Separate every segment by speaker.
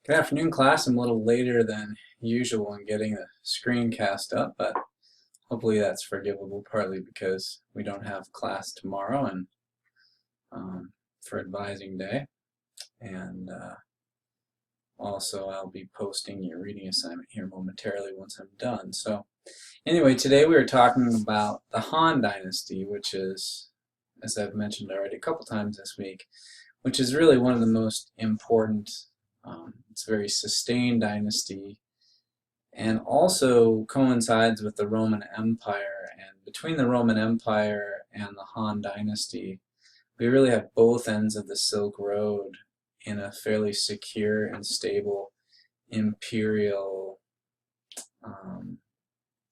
Speaker 1: Good afternoon, class. I'm a little later than usual in getting the screencast up, but hopefully that's forgivable, partly because we don't have class tomorrow and for advising day. And also I'll be posting your reading assignment here momentarily once I'm done. So anyway, today we were talking about the Han Dynasty, which is, as I've mentioned already a couple times this week, which is really one of the most important. It's a very sustained dynasty and also coincides with the Roman Empire. And between the Roman Empire and the Han Dynasty, we really have both ends of the Silk Road in a fairly secure and stable imperial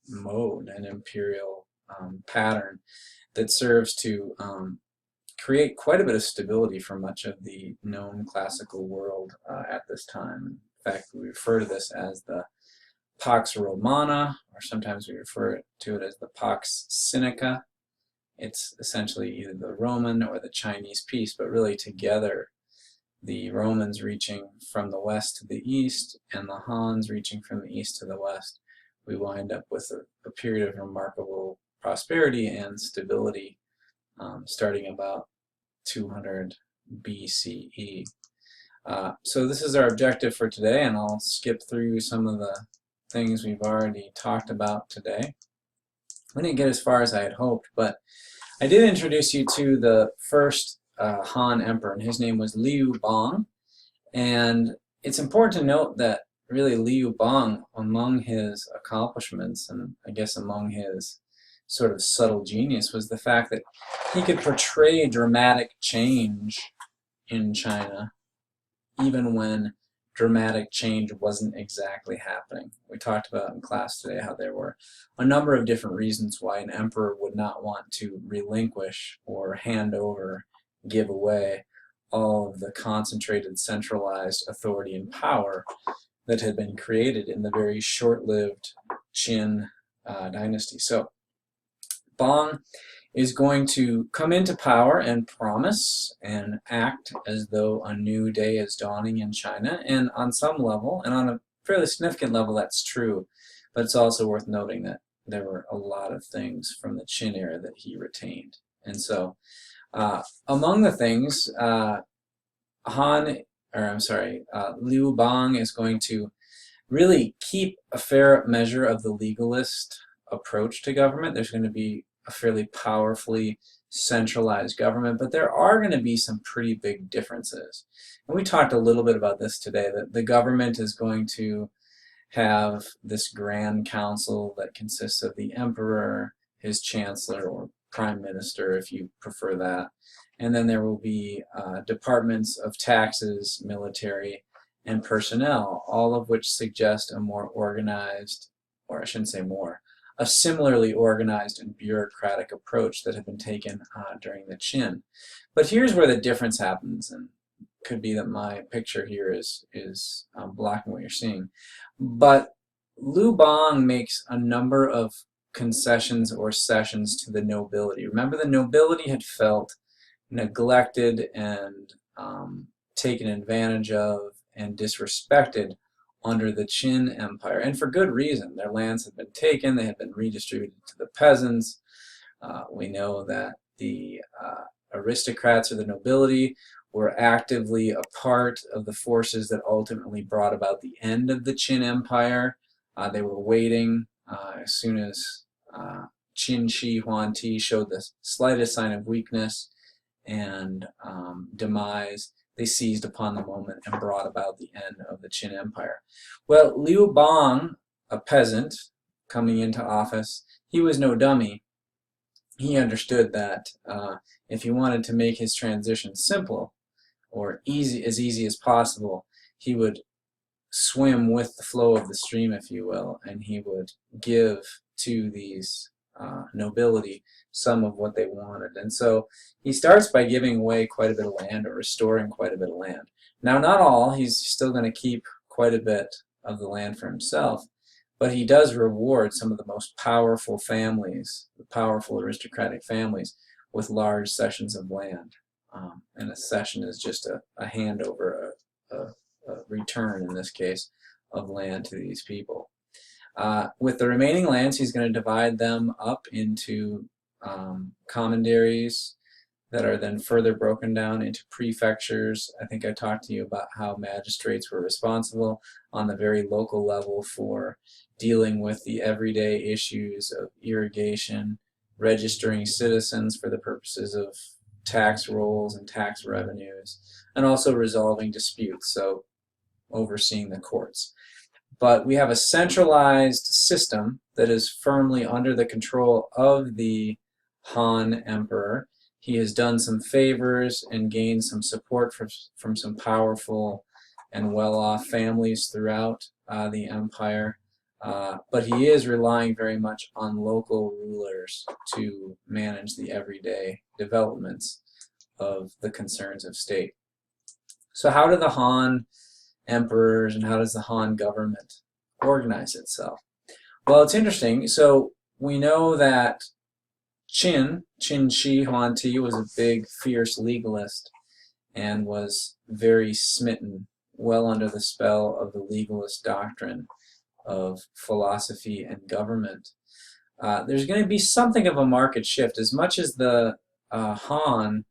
Speaker 1: mode, an imperial pattern that serves to create quite a bit of stability for much of the known classical world at this time. In fact, we refer to this as the Pax Romana, or sometimes we refer to it as the Pax Sinica. It's essentially either the Roman or the Chinese peace, but really together the Romans reaching from the west to the east and the Hans reaching from the east to the west. We wind up with a period of remarkable prosperity and stability starting about 200 BCE. So this is our objective for today, and I'll skip through some of the things we've already talked about today. We didn't get as far as I had hoped, but I did introduce you to the first Han emperor, and his name was Liu Bang. And it's important to note that really Liu Bang, among his accomplishments, and I guess among his sort of subtle genius, was the fact that he could portray dramatic change in China even when dramatic change wasn't exactly happening. We talked about in class today how there were a number of different reasons why an emperor would not want to relinquish or hand over, give away all of the concentrated, centralized authority and power that had been created in the very short-lived Qin dynasty. So Bang is going to come into power and promise and act as though a new day is dawning in China, and on some level, and on a fairly significant level, that's true, but it's also worth noting that there were a lot of things from the Qin era that he retained. And so among the things, Liu Bang is going to really keep a fair measure of the legalist approach to government. There's going to be a fairly powerfully centralized government, but there are going to be some pretty big differences. And we talked a little bit about this today, that the government is going to have this grand council that consists of the emperor, his chancellor, or prime minister if you prefer that. And then there will be departments of taxes, military, and personnel, all of which suggest a more organized, or I shouldn't say more, a similarly organized and bureaucratic approach that had been taken during the Qin. But here's where the difference happens, and it could be that my picture here is blocking what you're seeing. But Liu Bang makes a number of concessions or cessions to the nobility. Remember, the nobility had felt neglected and taken advantage of and disrespected under the Qin Empire, and for good reason. Their lands had been taken, they had been redistributed to the peasants. We know that the aristocrats or the nobility were actively a part of the forces that ultimately brought about the end of the Qin Empire. They were waiting as soon as Qin Shi Huangdi showed the slightest sign of weakness and demise. They seized upon the moment and brought about the end of the Qin Empire. Well, Liu Bang, a peasant coming into office, he was no dummy. He understood that if he wanted to make his transition simple, or as easy as possible, he would swim with the flow of the stream, if you will, and he would give to these nobility some of what they wanted. And so he starts by giving away quite a bit of land, or restoring quite a bit of land. Now, not all. He's still going to keep quite a bit of the land for himself, but he does reward some of the most powerful families, the powerful aristocratic families, with large cessions of land. And a cession is just a handover, return, in this case, of land to these people. With the remaining lands, he's going to divide them up into commanderies that are then further broken down into prefectures. I think I talked to you about how magistrates were responsible on the very local level for dealing with the everyday issues of irrigation, registering citizens for the purposes of tax rolls and tax revenues, and also resolving disputes, so overseeing the courts. But we have a centralized system that is firmly under the control of the Han Emperor. He has done some favors and gained some support from some powerful and well-off families throughout the empire. But he is relying very much on local rulers to manage the everyday developments of the concerns of state. So how do the Han emperors and how does the Han government organize itself? Well, it's interesting. So we know that Qin Shi Huangdi was a big, fierce legalist and was very smitten, well under the spell of the legalist doctrine of philosophy and government. There's going to be something of a market shift. As much as the Han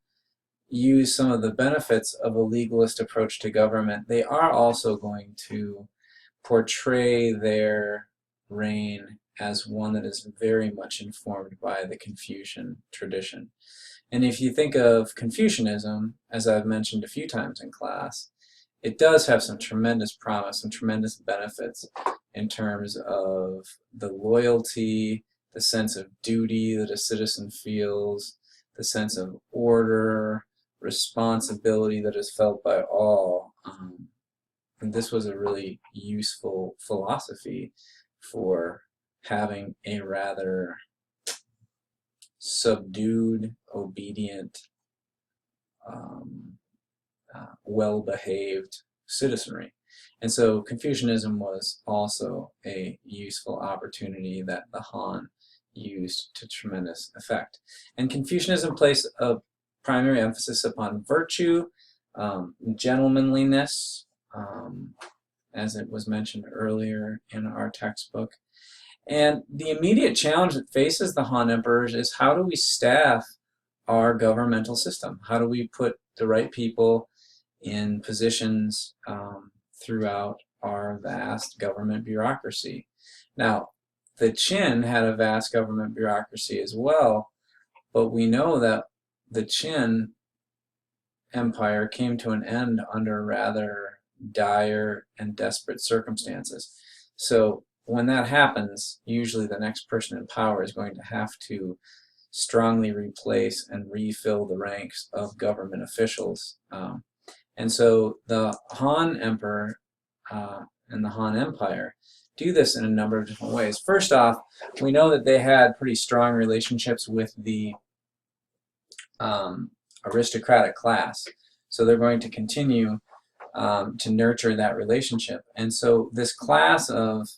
Speaker 1: use some of the benefits of a legalist approach to government, they are also going to portray their reign as one that is very much informed by the Confucian tradition. And if you think of Confucianism, as I've mentioned a few times in class, it does have some tremendous promise, some tremendous benefits in terms of the loyalty, the sense of duty that a citizen feels, the sense of order, responsibility that is felt by all. And this was a really useful philosophy for having a rather subdued, obedient, well-behaved citizenry. And so Confucianism was also a useful opportunity that the Han used to tremendous effect. And Confucianism placed a primary emphasis upon virtue, gentlemanliness, as it was mentioned earlier in our textbook. And the immediate challenge that faces the Han emperors is how do we staff our governmental system? How do we put the right people in positions throughout our vast government bureaucracy? Now, the Qin had a vast government bureaucracy as well, but we know that the Qin Empire came to an end under rather dire and desperate circumstances. So when that happens, usually the next person in power is going to have to strongly replace and refill the ranks of government officials. And so the Han Emperor and the Han Empire do this in a number of different ways. First off, we know that they had pretty strong relationships with the aristocratic class. So they're going to continue to nurture that relationship. And so this class of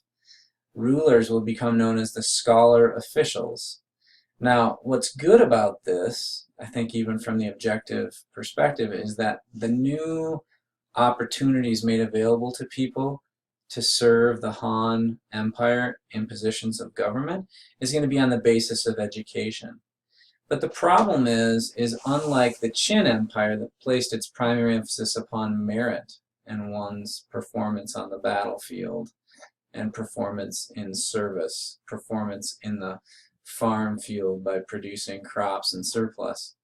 Speaker 1: rulers will become known as the scholar officials. Now, what's good about this, I think even from the objective perspective, is that the new opportunities made available to people to serve the Han Empire in positions of government is going to be on the basis of education. But the problem is unlike the Qin Empire that placed its primary emphasis upon merit and one's performance on the battlefield and performance in service, performance in the farm field by producing crops and surplus.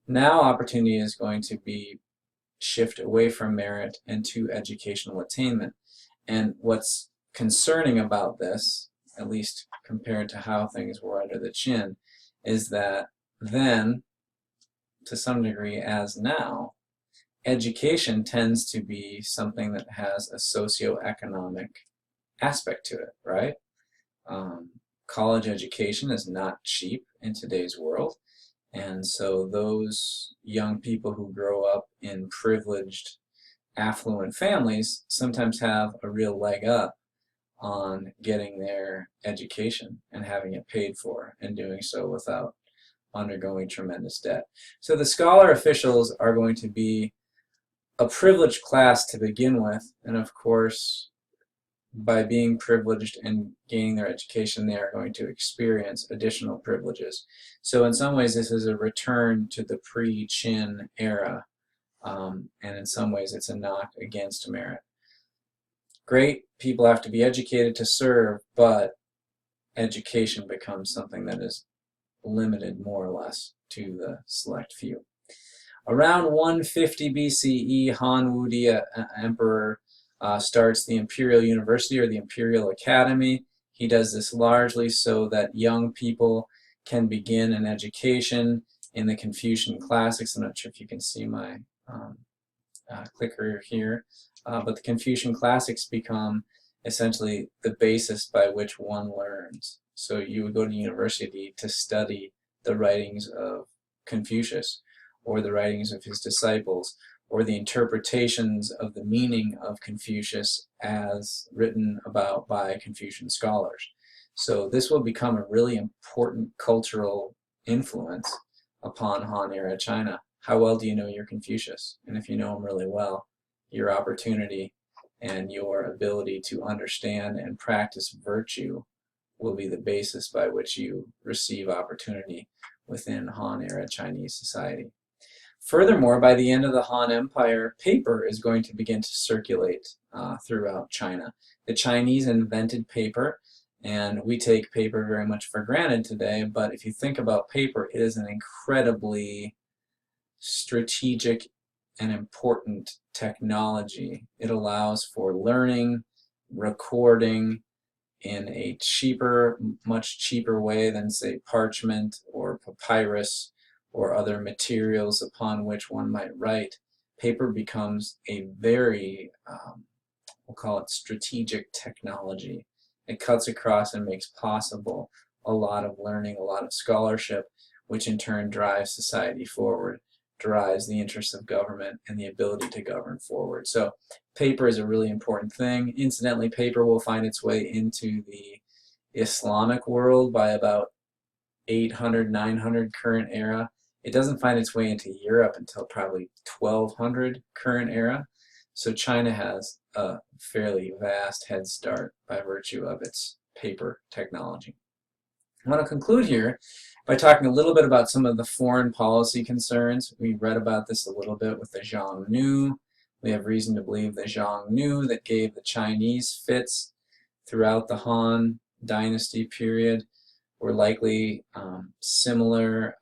Speaker 1: Now opportunity is going to be shift away from merit and to educational attainment. And what's concerning about this, at least compared to how things were under the Qin, is that then, to some degree as now, education tends to be something that has a socioeconomic aspect to it, right? College education is not cheap in today's world, and so those young people who grow up in privileged, affluent families sometimes have a real leg up on getting their education and having it paid for, and doing so without undergoing tremendous debt. So the scholar officials are going to be a privileged class to begin with, and of course, by being privileged and gaining their education, they are going to experience additional privileges. So in some ways, this is a return to the pre-Qin era, and in some ways, it's a knock against merit. Great, people have to be educated to serve, but education becomes something that is limited more or less to the select few. Around 150 BCE, Han Wudi Emperor starts the Imperial University or the Imperial Academy. He does this largely so that young people can begin an education in the Confucian classics. I'm not sure if you can see my clicker here, but the Confucian classics become essentially the basis by which one learns. So you would go to university to study the writings of Confucius, or the writings of his disciples, or the interpretations of the meaning of Confucius as written about by Confucian scholars. So this will become a really important cultural influence upon Han era China. How well do you know your Confucius? And if you know him really well, your opportunity and your ability to understand and practice virtue will be the basis by which you receive opportunity within Han era Chinese society. Furthermore, by the end of the Han Empire, paper is going to begin to circulate throughout China. The Chinese invented paper, and we take paper very much for granted today, but if you think about paper, it is an incredibly strategic and important technology. It allows for learning, recording in a cheaper, much cheaper way than, say, parchment or papyrus or other materials upon which one might write. Paper becomes a very, we'll call it strategic technology. It cuts across and makes possible a lot of learning, a lot of scholarship, which in turn drives society forward, drives the interests of government and the ability to govern forward. So paper is a really important thing. Incidentally, paper will find its way into the Islamic world by about 800, 900 current era. It doesn't find its way into Europe until probably 1200 current era. So China has a fairly vast head start by virtue of its paper technology. I want to conclude here by talking a little bit about some of the foreign policy concerns. We read about this a little bit with the Xiongnu. We have reason to believe the Xiongnu that gave the Chinese fits throughout the Han dynasty period were likely similar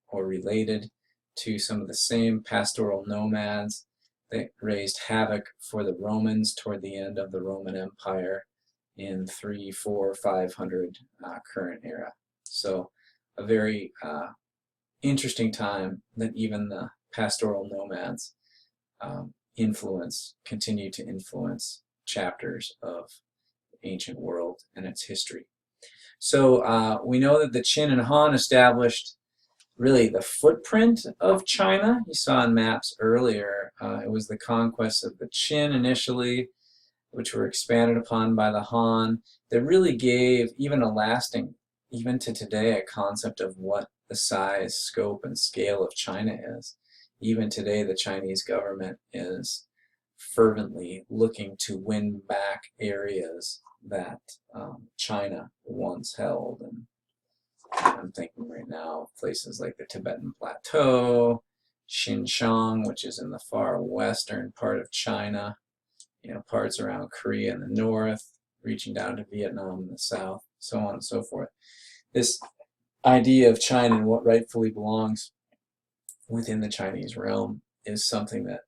Speaker 1: or related to some of the same pastoral nomads that raised havoc for the Romans toward the end of the Roman Empire in 300, 400, 500 current era. So a very interesting time that even the pastoral nomads continue to influence chapters of the ancient world and its history. So we know that the Qin and Han established really the footprint of China. You saw in maps earlier, it was the conquests of the Qin initially, which were expanded upon by the Han, that really gave even a lasting, even to today, a concept of what the size, scope, and scale of China is. Even today, the Chinese government is fervently looking to win back areas that China once held. And I'm thinking right now of places like the Tibetan Plateau, Xinjiang, which is in the far western part of China, parts around Korea in the north, reaching down to Vietnam in the south, so on and so forth. This idea of China and what rightfully belongs within the Chinese realm is something that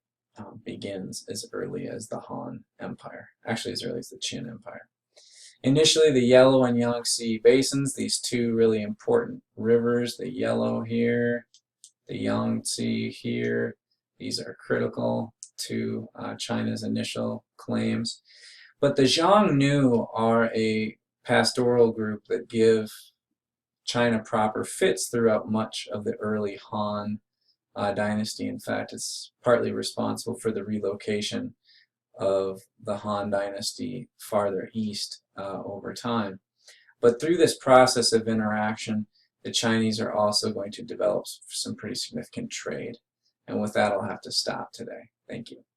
Speaker 1: begins as early as the Han Empire, actually as early as the Qin Empire. Initially, the Yellow and Yangtze basins, these two really important rivers, the Yellow here, the Yangtze here, these are critical to China's initial claims. But the Xiongnu are a pastoral group that give China proper fits throughout much of the early Han dynasty. In fact, it's partly responsible for the relocation of the Han dynasty farther east over time. But through this process of interaction, the Chinese are also going to develop some pretty significant trade. And with that, I'll have to stop today. Thank you.